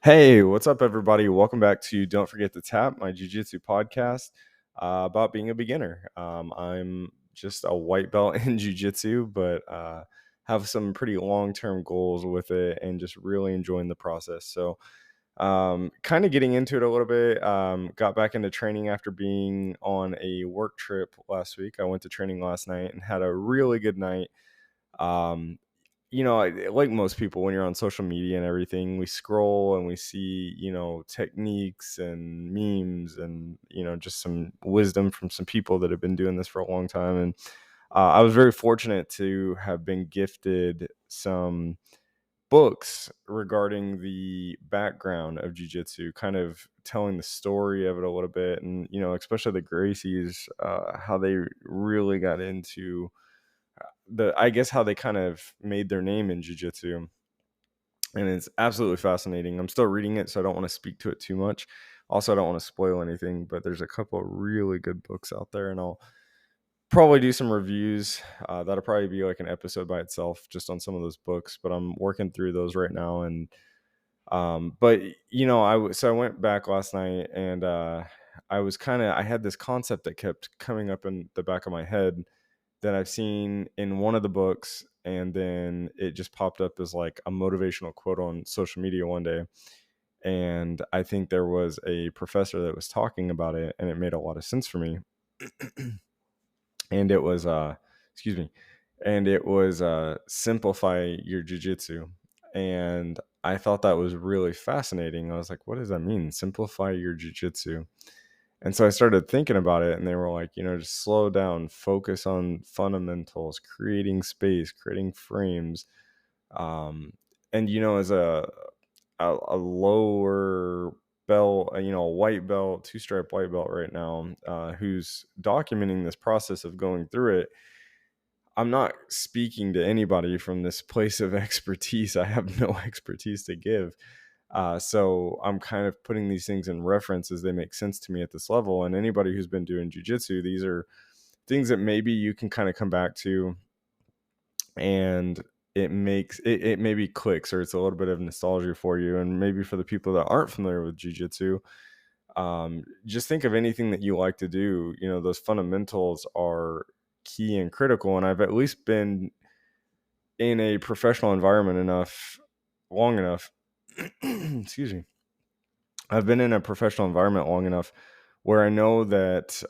Hey, what's up, everybody? Welcome back to Don't Forget to Tap, my Jiu Jitsu podcast about being a beginner. I'm just a white belt in Jiu Jitsu, but have some pretty long term goals with it and just really enjoying the process. So, kind of getting into it a little bit. Got back into training after being on a work trip last week. I went to training last night and had a really good night. Um, like most people, when you're on social media and everything, we scroll and we see, techniques and memes and, just some wisdom from some people that have been doing this for a long time. And I was very fortunate to have been gifted some books regarding the background of jiu-jitsu, kind of telling the story of it a little bit. And, especially the Gracies, how they really got into I guess how they kind of made their name in jiu-jitsu, and it's absolutely fascinating. I'm still reading it, so I don't want to speak to it too much. Also, I don't want to spoil anything, but there's a couple of really good books out there, and I'll probably do some reviews. That'll probably be like an episode by itself just on some of those books, but I'm working through those right now. And but so I went back last night, and I had this concept that kept coming up in the back of my head that I've seen in one of the books, and then it just popped up as like a motivational quote on social media one day. And I think there was a professor that was talking about it, and it made a lot of sense for me. And it was excuse me, and it was simplify your jujitsu. And I thought that was really fascinating. I was like, what does that mean? Simplify your jujitsu. And so I started thinking about it, and they were like, just slow down, focus on fundamentals, creating space, creating frames. Um, and, as a lower belt, a white belt, two-stripe white belt right now, who's documenting this process of going through it, I'm not speaking to anybody from this place of expertise. I have no expertise to give. So I'm kind of putting these things in reference as they make sense to me at this level. And anybody who's been doing jujitsu, these are things that maybe you can kind of come back to, and it maybe clicks, or it's a little bit of nostalgia for you. And maybe for the people that aren't familiar with jujitsu, just think of anything that you like to do. Those fundamentals are key and critical. And I've at least been in a professional environment long enough excuse me, I've been in a professional environment long enough where I know that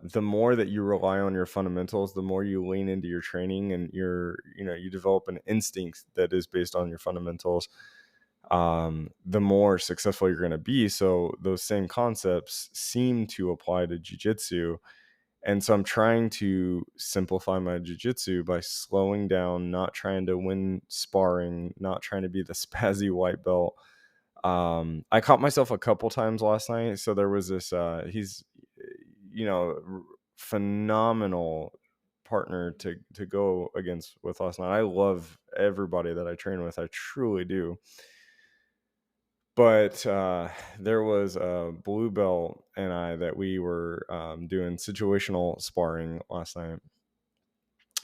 the more that you rely on your fundamentals, the more you lean into your training, and you develop an instinct that is based on your fundamentals, the more successful you're going to be. So those same concepts seem to apply to jiu-jitsu. And so I'm trying to simplify my jiu-jitsu by slowing down, not trying to win sparring, not trying to be the spazzy white belt. I caught myself a couple times last night. So there was this he's phenomenal partner to go against with last night. I love everybody that I train with. I truly do. But there was a blue belt and I that we were doing situational sparring last night,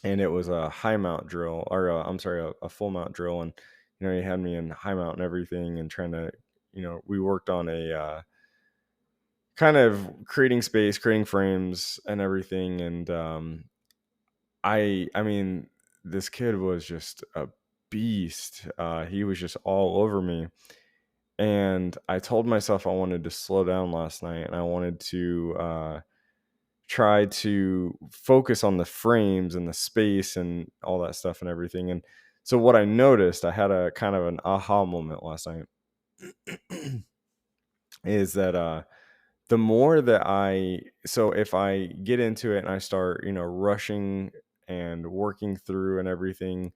and it was a high mount drill, or I'm sorry, a full mount drill. And he had me in high mount and everything, and trying to, we worked on a kind of creating space, creating frames and everything. And I mean, this kid was just a beast. He was just all over me. And I told myself I wanted to slow down last night, and I wanted to try to focus on the frames and the space and all that stuff and everything. And so what I noticed, I had a kind of an aha moment last night, is that the more that so if I get into it and I start, rushing and working through and everything,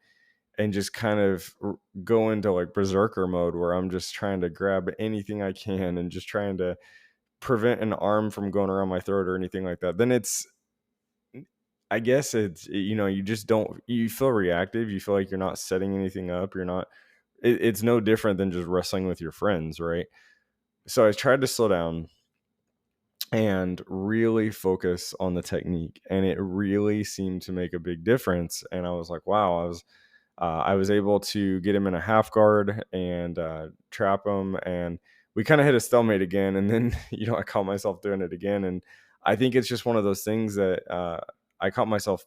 and just kind of go into like berserker mode, where I'm just trying to grab anything I can and just trying to prevent an arm from going around my throat or anything like that, then I guess you just you feel reactive. You feel like you're not setting anything up. It's no different than just wrestling with your friends, right? So I tried to slow down, and really focus on the technique. And it really seemed to make a big difference. And I was like, wow, I was able to get him in a half guard and trap him. And we kind of hit a stalemate again. And then, I caught myself doing it again. And I think it's just one of those things that I caught myself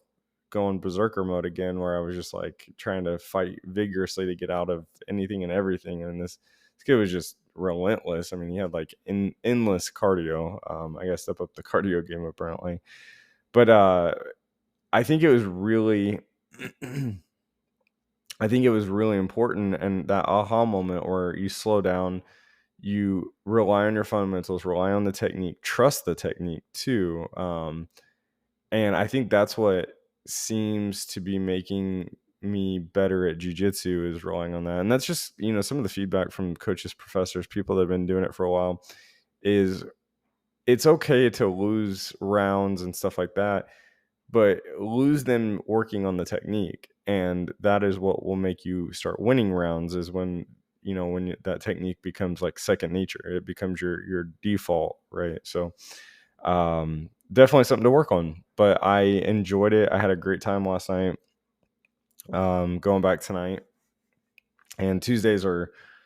going berserker mode again, where I was just like trying to fight vigorously to get out of anything and everything. And this kid was just relentless. I mean, he had like endless cardio. I got to step up the cardio game apparently. But I think it was really I think it was really important, and that aha moment where you slow down, you rely on your fundamentals, rely on the technique, trust the technique too. And I think that's what seems to be making me better at jujitsu, is relying on that. And that's just, some of the feedback from coaches, professors, people that have been doing it for a while, is it's okay to lose rounds and stuff like that, but lose them working on the technique. And that is what will make you start winning rounds, is when, that technique becomes like second nature. It becomes your default, right? So definitely something to work on, but I enjoyed it. I had a great time last night. Going back tonight, and Tuesdays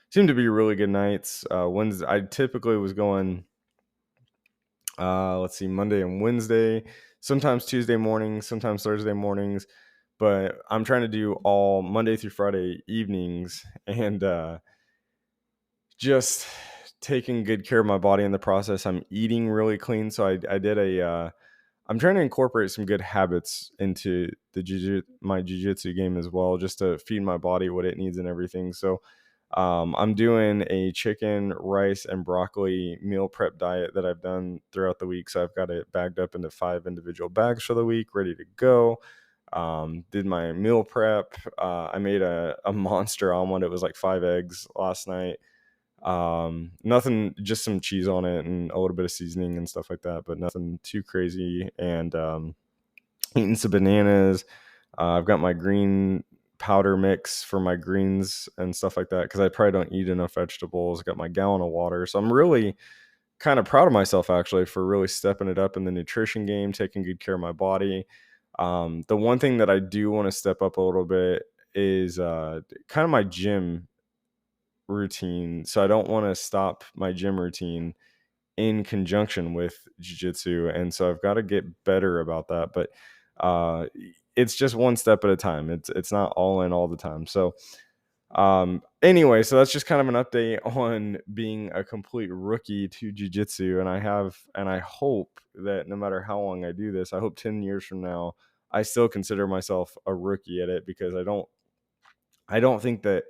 seem to be really good nights. Wednesday, I typically was going, let's see, Monday and Wednesday, sometimes Tuesday mornings, sometimes Thursday mornings, but I'm trying to do all Monday through Friday evenings, and just taking good care of my body in the process. I'm eating really clean. So I did I'm trying to incorporate some good habits into my jiu-jitsu game as well, just to feed my body what it needs and everything. So I'm doing a chicken, rice, and broccoli meal prep diet that I've done throughout the week. So I've got it bagged up into 5 individual bags for the week, ready to go. Did my meal prep. I made a monster omelet. It was like 5 eggs last night. Nothing, just some cheese on it and a little bit of seasoning and stuff like that, but nothing too crazy. And eating some bananas. I've got my green powder mix for my greens and stuff like that, because I probably don't eat enough vegetables. Got my gallon of water. So I'm really kind of proud of myself, actually, for really stepping it up in the nutrition game, taking good care of my body. The one thing that I do want to step up a little bit is kind of my gym routine. So I don't want to stop my gym routine in conjunction with jiu-jitsu, and so I've got to get better about that. But it's just one step at a time. It's not all in all the time. So anyway, so that's just kind of an update on being a complete rookie to jiu-jitsu. And I hope that no matter how long I do this, I hope 10 years from now I still consider myself a rookie at it, because I don't think that,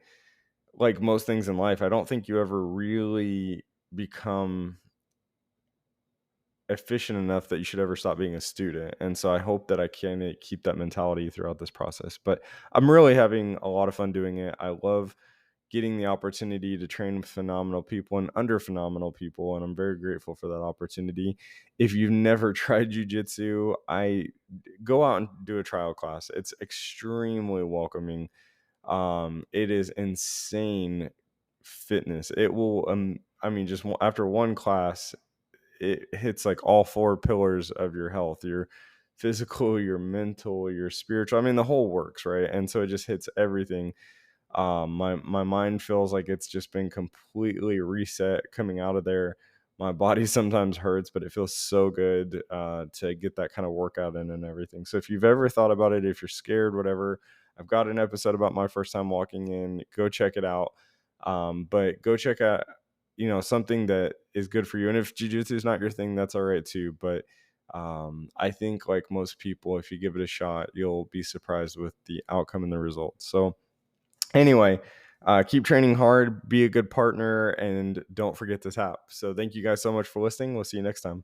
like most things in life, I don't think you ever really become efficient enough that you should ever stop being a student. And so I hope that I can keep that mentality throughout this process. But I'm really having a lot of fun doing it. I love getting the opportunity to train with phenomenal people and under phenomenal people, and I'm very grateful for that opportunity. If you've never tried jujitsu, I go out and do a trial class. It's extremely welcoming. It is insane fitness. It will I mean, just after one class, it hits like all 4 pillars of your health: your physical, your mental, your spiritual. I mean, the whole works, right? And so it just hits everything. My mind feels like it's just been completely reset coming out of there. My body sometimes hurts, but it feels so good to get that kind of workout in and everything. So if you've ever thought about it, if you're scared, whatever, I've got an episode about my first time walking in. Go check it out. But go check out, something that is good for you. And if jiu-jitsu is not your thing, that's all right too. But I think, like most people, if you give it a shot, you'll be surprised with the outcome and the results. So anyway, keep training hard, be a good partner, and don't forget to tap. So thank you guys so much for listening. We'll see you next time.